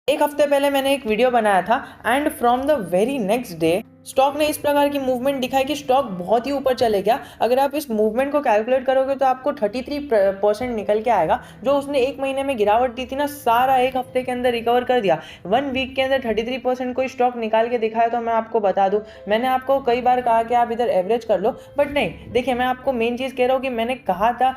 एक हफ्ते पहले मैंने एक वीडियो बनाया था and from the very next day stock ने इस प्रकार की मूवमेंट दिखाई कि स्टॉक बहुत ही ऊपर चले गया। अगर आप इस मूवमेंट को कैलकुलेट करोगे तो आपको 33% निकल के आएगा। जो उसने एक महीने में गिरावट दी थी ना, सारा एक हफ्ते के अंदर रिकवर कर दिया। 1 वीक के अंदर 33% कोई स्टॉक निकाल के दिखाया तो मैं आपको बता दूं, मैंने आपको कई बार कहा कि आप इधर एवरेज कर लो, बट नहीं। देखिए, मैं आपको मेन चीज़ कह रहा हूँ कि मैंने कहा था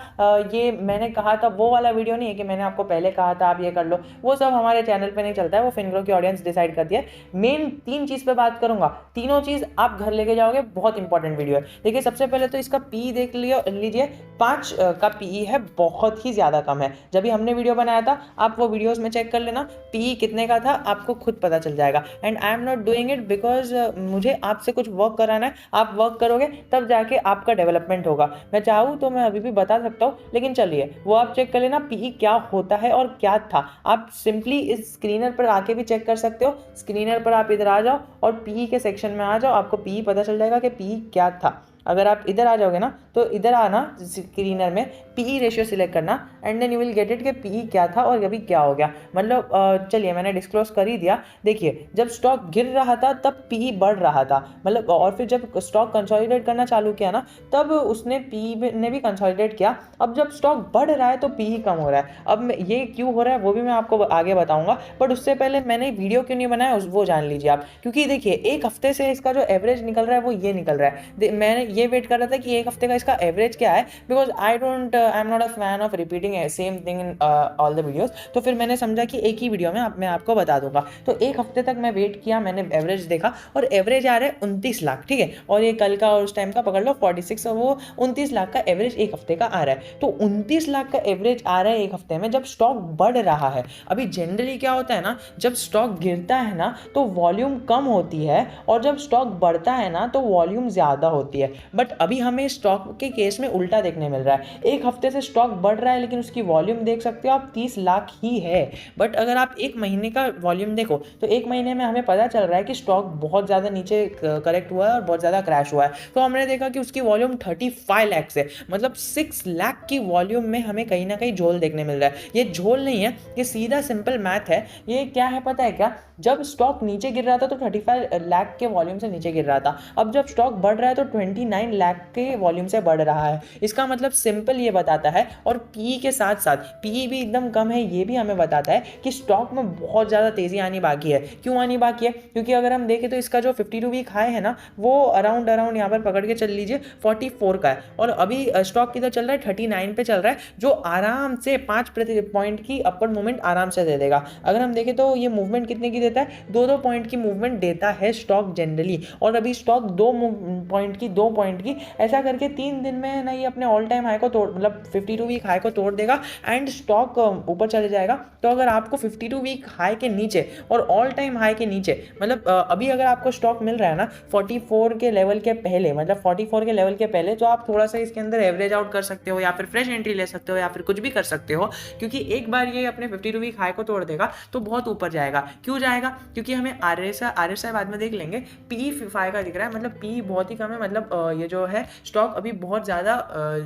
ये मैंने कहा था वो वाला वीडियो नहीं है कि मैंने आपको पहले कहा था आप ये कर लो। वो सब हमारे चैनल पर नहीं चलता है, वो फिनग्रो की ऑडियंस डिसाइड करती है। मेन 3 चीज़ पे बात करूंगा, तीनों चीज़ आप घर लेके जाओगे। बहुत इंपॉर्टेंट वीडियो है। देखिए, सबसे पहले तो इसका पी देख लीजिए। 5 का पी है, बहुत ही ज़्यादा कम है। जब भी हमने वीडियो बनाया था, आप वो वीडियोस में चेक कर लेना, पी कितने का था आपको खुद पता चल जाएगा। And I am not doing it because मुझे आपसे कुछ वर्क कराना है। आप वर्क करोगे तब जाके आपका डेवलपमेंट होगा। मैं चाहूँ तो मैं अभी भी बता सकता हूँ, लेकिन चलिए वो आप चेक कर लेना पी क्या होता है और क्या था। आप सिंपली इस स्क्रीनर पर आके भी चेक कर सकते हो। स्क्रीनर पर आप इधर आ जाओ और पी के सेक्शन में आ जाओ, आपको पी पता चल जाएगा कि पी क्या था। अगर आप इधर आ जाओगे ना तो इधर आना, स्क्रीनर में पी रेशियो सिलेक्ट करना and then you will get it कि पी क्या था और अभी क्या हो गया। मतलब चलिए मैंने डिस्क्लोज कर ही दिया। देखिए, जब स्टॉक गिर रहा था तब पी बढ़ रहा था, मतलब, और फिर जब स्टॉक कंसोलिडेट करना चालू किया ना तब उसने पी ने भी कंसोलिडेट किया। अब जब स्टॉक बढ़ रहा है तो पी ही कम हो रहा है। अब ये क्यों हो रहा है वो भी मैं आपको आगे बताऊंगा, बट उससे पहले मैंने वीडियो क्यों नहीं बनाया वो जान लीजिए आप। क्योंकि देखिए, एक हफ्ते से इसका जो एवरेज निकल रहा है वो ये निकल रहा है। मैंने ये वेट कर रहा था कि एक हफ्ते का इसका एवरेज क्या है, because I am not a fan of repeating same thing in all the videos. तो फिर मैंने समझा कि एक ही वीडियो में मैं आपको बता दूंगा। तो एक हफ्ते तक मैं वेट किया, मैंने एवरेज देखा और एवरेज आ रहा है 29 लाख, ठीक है। और ये कल का और उस टाइम का पकड़ लो 46, और वो 29 लाख का एवरेज एक हफ्ते का आ रहा है। तो 29 लाख का एवरेज आ रहा है एक हफ्ते में जब स्टॉक बढ़ रहा है। अभी जनरली क्या होता है ना, जब स्टॉक गिरता है ना तो वॉल्यूम कम होती है और जब स्टॉक बढ़ता है ना तो वॉल्यूम ज़्यादा होती है। बट अभी हमें स्टॉक के केस में उल्टा देखने मिल रहा है। एक हफ्ते से स्टॉक बढ़ रहा है लेकिन उसकी वॉल्यूम देख सकते हो आप 30 लाख ही है। बट अगर आप एक महीने का वॉल्यूम देखो तो एक महीने में हमें पता चल रहा है कि स्टॉक बहुत ज़्यादा नीचे करेक्ट हुआ है और बहुत ज़्यादा क्रैश हुआ है। तो हमने देखा कि उसकी वॉल्यूम 35 लाख है, मतलब 6 लाख की वॉल्यूम में हमें कहीं ना कहीं झोल देखने मिल रहा है। ये झोल नहीं है, ये सीधा सिंपल मैथ है। ये क्या है पता है क्या, जब स्टॉक नीचे गिर रहा था तो 35 लाख के वॉल्यूम से नीचे गिर रहा था। अब जब स्टॉक बढ़ रहा है तो 29 लाख के वॉल्यूम से बढ़ रहा है। इसका मतलब सिंपल ये बताता है, और पी के साथ साथ पी भी एकदम कम है, ये भी हमें बताता है कि स्टॉक में बहुत ज़्यादा तेज़ी आनी बाकी है। क्यों आनी बाकी है? क्योंकि अगर हम देखें तो इसका जो 52 वीक हाई है ना, वो अराउंड यहाँ पर पकड़ के चल लीजिए 44 का है, और अभी स्टॉक किधर चल रहा है, 39 पे चल रहा है, जो आराम से 5% की अपवर्ड मूवमेंट आराम से दे देगा। अगर हम देखें तो ये मूवमेंट कितने की देता है, 2-2 पॉइंट की मूवमेंट देता है स्टॉक जनरली। और अभी स्टॉक 2 पॉइंट की ऐसा करके 3 दिन में ना ये अपने ऑल टाइम हाई को तोड़, मतलब 52 वीक हाई को तोड़ देगा एंड स्टॉक ऊपर चले जाएगा। तो अगर आपको 52 वीक हाई के नीचे और ऑल टाइम हाई के नीचे, मतलब अभी अगर आपको स्टॉक मिल रहा है ना 44 के लेवल के पहले, मतलब 44 के लेवल के पहले, तो आप थोड़ा सा इसके अंदर एवरेज आउट कर सकते हो या फिर फ्रेश एंट्री ले सकते हो या फिर कुछ भी कर सकते हो। क्योंकि एक बार ये अपने 52 वीक हाई को तोड़ देगा तो बहुत ऊपर जाएगा। क्यों जाएगा? क्योंकि हमें RSI बाद में देख लेंगे, P5 का दिख रहा है, मतलब P बहुत ही कम है, मतलब ये जो है स्टॉक अभी बहुत ज़्यादा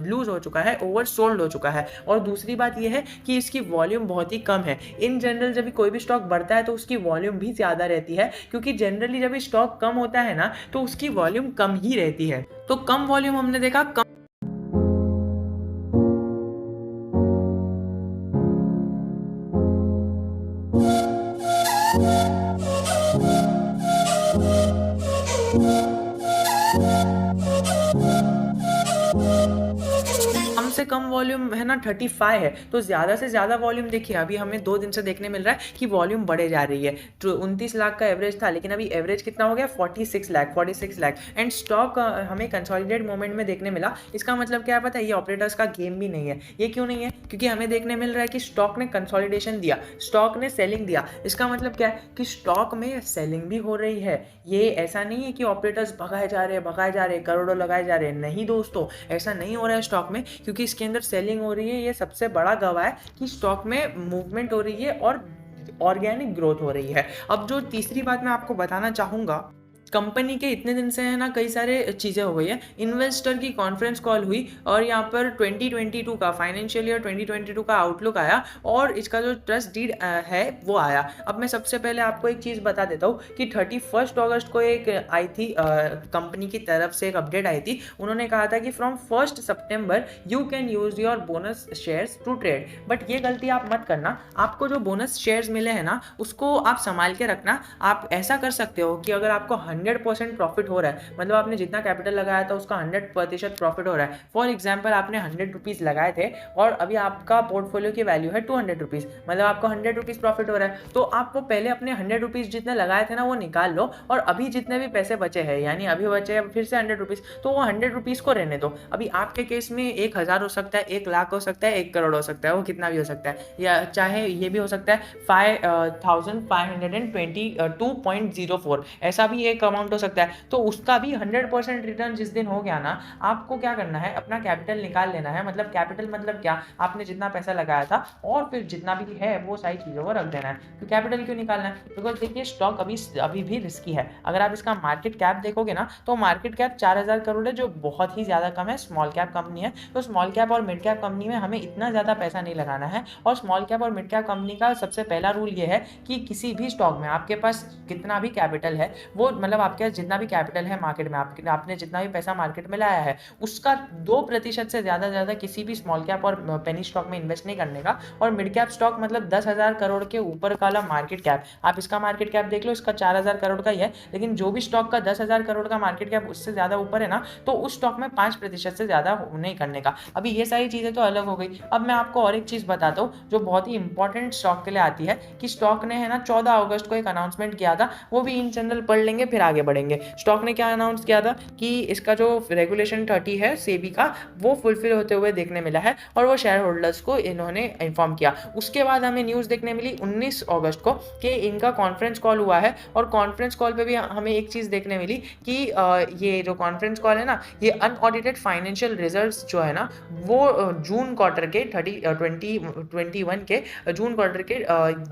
लूज हो चुका है, ओवर सोल्ड हो चुका है। और दूसरी बात ये है कि इसकी वॉल्यूम बहुत ही कम है। इन जनरल जब भी कोई भी स्टॉक बढ़ता है तो उसकी वॉल्यूम भी ज़्यादा रहती है, क्योंकि जनरली जब स्टॉक कम होता है ना तो उसकी वॉल्यूम कम ही रहती है। तो कम वॉल्यूम हमने देखा, कम से कम वॉल्यूम है ना 35 है, तो ज़्यादा से ज़्यादा वॉल्यूम देखिए अभी हमें 2 दिन से देखने मिल रहा है कि वॉल्यूम बढ़े जा रही है। तो 29 लाख का एवरेज था, लेकिन अभी एवरेज कितना हो गया, 46 लाख। एंड स्टॉक हमें कंसोलिडेट मोमेंट में देखने मिला। इसका मतलब क्या है पता है, ये ऑपरेटर्स का गेम भी नहीं है। ये क्यों नहीं है? क्योंकि हमें देखने मिल रहा है कि स्टॉक ने कंसोलिडेशन दिया, स्टॉक ने सेलिंग दिया। इसका मतलब क्या है कि स्टॉक में सेलिंग भी हो रही है। ये ऐसा नहीं है कि ऑपरेटर्स भगाए जा रहे करोड़ों लगाए जा रहे हैं। नहीं दोस्तों, ऐसा नहीं हो रहा है स्टॉक में, क्योंकि इसके अंदर सेलिंग हो रही है। ये सबसे बड़ा गवाह है कि स्टॉक में मूवमेंट हो रही है और ऑर्गेनिक ग्रोथ हो रही है। अब जो तीसरी बात मैं आपको बताना चाहूँगा कंपनी के इतने दिन से है ना कई सारे चीज़ें हो गई है। इन्वेस्टर की कॉन्फ्रेंस कॉल हुई और यहाँ पर 2022 का फाइनेंशियल ईयर 2022 का आउटलुक आया और इसका जो ट्रस्ट डीड है वो आया। अब मैं सबसे पहले आपको एक चीज़ बता देता हूँ कि 31 अगस्त को एक आई थी कंपनी की तरफ से एक अपडेट आई थी। उन्होंने कहा था कि from 1 September you can use your bonus shares to trade. But ये गलती आप मत करना, आपको जो बोनस शेयर्स मिले हैं ना उसको आप संभाल के रखना। आप ऐसा कर सकते हो कि अगर आपको 100% प्रॉफिट हो रहा है, मतलब आपने जितना कैपिटल लगाया था उसका 100% प्रॉफिट हो रहा है। फॉर एग्जाम्पल आपने 100 रुपीज़ लगाए थे और अभी आपका पोर्टफोलियो की वैल्यू है 200 रुपीज़, मतलब आपको 100 रुपीज़ प्रॉफिट हो रहा है। तो आपको पहले अपने 100 रुपीज़ जितने लगाए थे ना वो निकाल लो और अभी जितने भी पैसे बचे हैं, यानी अभी बचे हैं फिर से 100 रुपीज़, तो वो 100 रुपीज़ को रहने दो। अभी आपके केस में 1000 हो सकता है, 1 लाख हो सकता है, 1 करोड़ हो सकता है, वो कितना भी हो सकता है, या चाहे ये भी हो सकता है 5522.04, ऐसा भी एक अमाउंट हो सकता है। तो उसका भी 100% रिटर्न जिस दिन हो गया ना, आपको क्या करना है, अपना कैपिटल निकाल लेना है। मतलब कैपिटल मतलब क्या, आपने जितना पैसा लगाया था और फिर जितना भी है वो सारी चीज़ों को रख देना है। तो कैपिटल क्यों निकालना है, बिकॉज देखिए स्टॉक अभी भी रिस्की है। अगर आप इसका मार्केट कैप देखोगे ना तो मार्केट कैप 4000 करोड़ है, जो बहुत ही ज़्यादा कम है। स्मॉल कैप कंपनी है, तो स्मॉल कैप और मिड कैप कंपनी में हमें इतना ज़्यादा पैसा नहीं लगाना है। और स्मॉल कैप और मिड कैप कंपनी का सबसे पहला रूल ये है कि किसी भी स्टॉक में आपके पास कितना भी कैपिटल है, वो मतलब आपके पास जितना भी कैपिटल है मार्केट में, आपने जितना भी पैसा मार्केट में लाया है उसका 2% से ज़्यादा किसी भी स्मॉल कैप और पेनी स्टॉक में इन्वेस्ट नहीं करने का। और मिड कैप स्टॉक मतलब 10,000 करोड़ के ऊपर का मार्केट कैप, आप इसका मार्केट कैप देख लो, इसका 4000 करोड़ का ही है, लेकिन जो भी स्टॉक का 10,000 करोड़ का मार्केट कैप उससे ज़्यादा ऊपर है ना, तो उस स्टॉक में 5% से ज़्यादा नहीं करने का। अभी ये सारी चीज़ें तो अलग हो गई। अब मैं आपको और एक चीज़ बताता हूँ जो बहुत ही इंपॉर्टेंट स्टॉक के लिए आती है, कि स्टॉक ने है ना 14 अगस्त को एक अनाउंसमेंट किया था, वो भी इन जनरल पढ़ लेंगे फिर आगे बढ़ेंगे। स्टॉक ने क्या अनाउंस किया था कि इसका जो रेगुलेशन 30 है सेबी का, वो फुलफिल होते हुए देखने मिला है और वो शेयर होल्डर्स को इन्होंने इन्फॉर्म किया। उसके बाद हमें न्यूज़ देखने मिली 19 अगस्त को कि इनका कॉन्फ्रेंस कॉल हुआ है, और कॉन्फ्रेंस कॉल पे भी हमें एक चीज़ देखने मिली कि ये जो कॉन्फ्रेंस कॉल है ना, ये अनऑडिटेड फाइनेंशियल रिजल्ट्स जो है ना वो जून क्वार्टर के 2021 के जून क्वार्टर के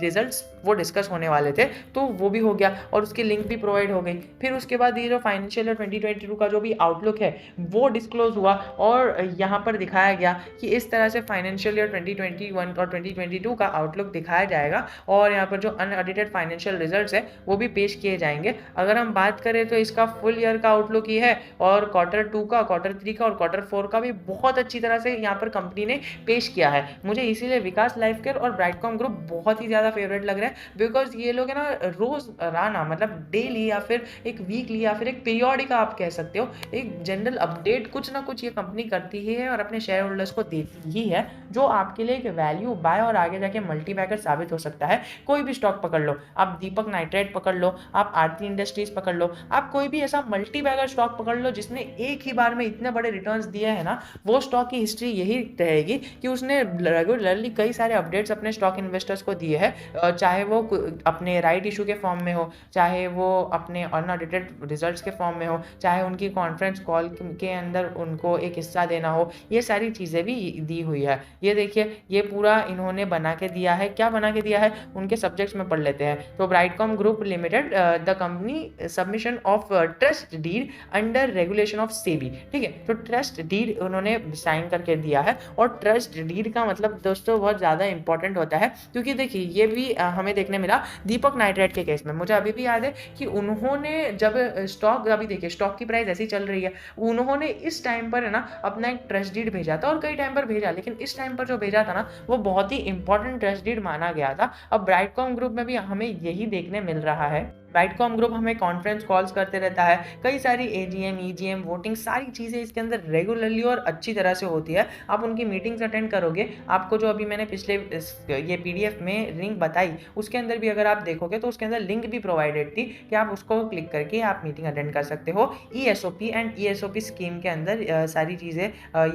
रिजल्ट्स वो डिस्कस होने वाले थे, तो वो भी हो गया और उसकी लिंक भी प्रोवाइड हो गई। फिर उसके बाद ये जो फाइनेंशियल ईयर 2022 का जो भी आउटलुक है वो डिस्क्लोज हुआ और यहाँ पर दिखाया गया कि इस तरह से फाइनेंशियल ईयर 2021 और 2022 का आउटलुक दिखाया जाएगा और यहाँ पर जो अनऑडिटेड फाइनेंशियल रिजल्ट्स है वो भी पेश किए जाएंगे। अगर हम बात करें तो इसका फुल ईयर का आउटलुक ही है, और क्वार्टर 2 का, क्वार्टर 3 का और क्वार्टर 4 का भी बहुत अच्छी तरह से यहाँ पर कंपनी ने पेश किया है। मुझे इसीलिए विकास लाइफ केयर और ब्राइटकॉम ग्रुप बहुत ही ज़्यादा फेवरेट लग रहा है, बिकॉज ये लोग है ना रोज़ाना मतलब डेली या फिर एक वीकली या फिर एक पीरियोडिक आप कह सकते हो, एक जनरल अपडेट कुछ ना कुछ ये कंपनी करती ही है और अपने शेयर होल्डर्स को देती ही है, जो आपके लिए एक वैल्यू बाय और आगे जाके मल्टी बैगर साबित हो सकता है। कोई भी स्टॉक पकड़ लो, आप दीपक नाइट्राइट पकड़ लो, आप आरती इंडस्ट्रीज पकड़ लो, आप कोई भी ऐसा मल्टी बैगर स्टॉक पकड़ लो जिसने एक ही बार में इतने बड़े रिटर्न्स दिए हैं ना, वो स्टॉक की हिस्ट्री यही रहेगी कि उसने रेगुलरली कई सारे अपडेट्स अपने स्टॉक इन्वेस्टर्स को दिए हैं, चाहे वो अपने राइट इशू के फॉर्म में हो, चाहे वो अपने अनऑडिटेड रिजल्ट्स के फॉर्म में हो, चाहे उनकी कॉन्फ्रेंस कॉल के अंदर उनको एक हिस्सा देना हो, ये सारी चीज़ें भी दी हुई है। ये देखिए ये पूरा इन्होंने बना के दिया है। क्या बना के दिया है, उनके सब्जेक्ट्स में पढ़ लेते हैं। तो Brightcom group limited the company submission of trust deed under regulation of SEBI, ठीक है। तो ट्रस्ट डीड उन्होंने साइन करके दिया है, और ट्रस्ट डीड का मतलब दोस्तों बहुत ज़्यादा इंपॉर्टेंट होता है, क्योंकि देखिए ये भी हमें देखने मिला दीपक नाइट्राइट के केस में। मुझे अभी भी याद है कि उन्होंने जब स्टॉक, अभी देखिए स्टॉक की प्राइस ऐसी चल रही है, उन्होंने इस टाइम पर है ना अपना एक ट्रस्ट डीड भेजा था, और कई टाइम पर भेजा, लेकिन इस टाइम पर जो भेजा था ना वो बहुत ही इंपॉर्टेंट ट्रस्ट डीड माना गया था। अब ब्राइटकॉम ग्रुप में भी हमें यही देखने मिल रहा है। ब्राइटकॉम ग्रुप हमें कॉन्फ्रेंस कॉल्स करते रहता है, कई सारी एजीएम ईजीएम वोटिंग सारी चीज़ें इसके अंदर रेगुलरली और अच्छी तरह से होती है। आप उनकी मीटिंग्स अटेंड करोगे, आपको जो अभी मैंने पिछले ये पीडीएफ में लिंक बताई उसके अंदर भी अगर आप देखोगे तो उसके अंदर लिंक भी प्रोवाइडेड थी कि आप उसको क्लिक करके आप मीटिंग अटेंड कर सकते हो। ईएसओपी एंड ईएसओपी स्कीम के अंदर सारी चीज़ें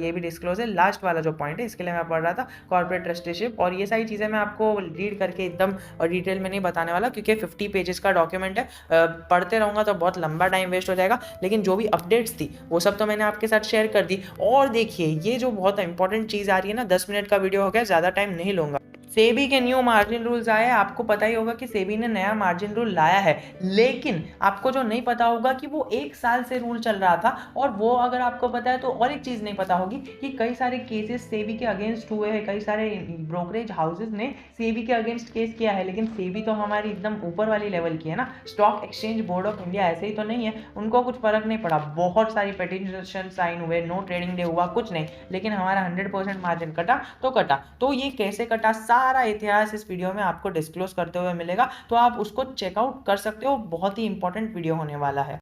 ये भी डिस्क्लोज है। लास्ट वाला जो पॉइंट है इसके लिए मैं पढ़ रहा था कॉर्पोरेट ट्रस्टीशिप, और ये सारी चीज़ें मैं आपको रीड करके एकदम डिटेल में नहीं बताने वाला, क्योंकि 50 पेजेस का डॉक्यूमेंट है, पढ़ते रहूँगा तो बहुत लंबा टाइम वेस्ट हो जाएगा। लेकिन जो भी अपडेट्स थी वो सब तो मैंने आपके साथ शेयर कर दी। और देखिए ये जो बहुत इंपॉर्टेंट चीज़ आ रही है ना, 10 मिनट का वीडियो हो गया, ज़्यादा टाइम नहीं लूँगा। सेबी के न्यू मार्जिन रूल्स आए, आपको पता ही होगा कि सेबी ने नया मार्जिन रूल लाया है, लेकिन आपको जो नहीं पता होगा कि वो 1 साल से रूल चल रहा था। और वो अगर आपको पता है तो और एक चीज़ नहीं पता होगी कि कई सारे केसेस सेबी के अगेंस्ट हुए हैं, कई सारे ब्रोकरेज हाउसेज ने सेबी के अगेंस्ट केस किया है, लेकिन सेबी तो हमारी एकदम ऊपर वाली लेवल की है ना, stock exchange board of India ऐसे ही तो नहीं है, उनको कुछ फर्क नहीं पड़ा। बहुत सारी पिटीशन साइन हुए, नो ट्रेडिंग डे हुआ, कुछ नहीं, लेकिन हमारा 100% मार्जिन कटा तो कटा। तो ये कैसे कटा, सारा इतिहास इस वीडियो में आपको डिस्क्लोज करते हुए मिलेगा, तो आप उसको चेकआउट कर सकते हो, बहुत ही इंपॉर्टेंट वीडियो होने वाला है।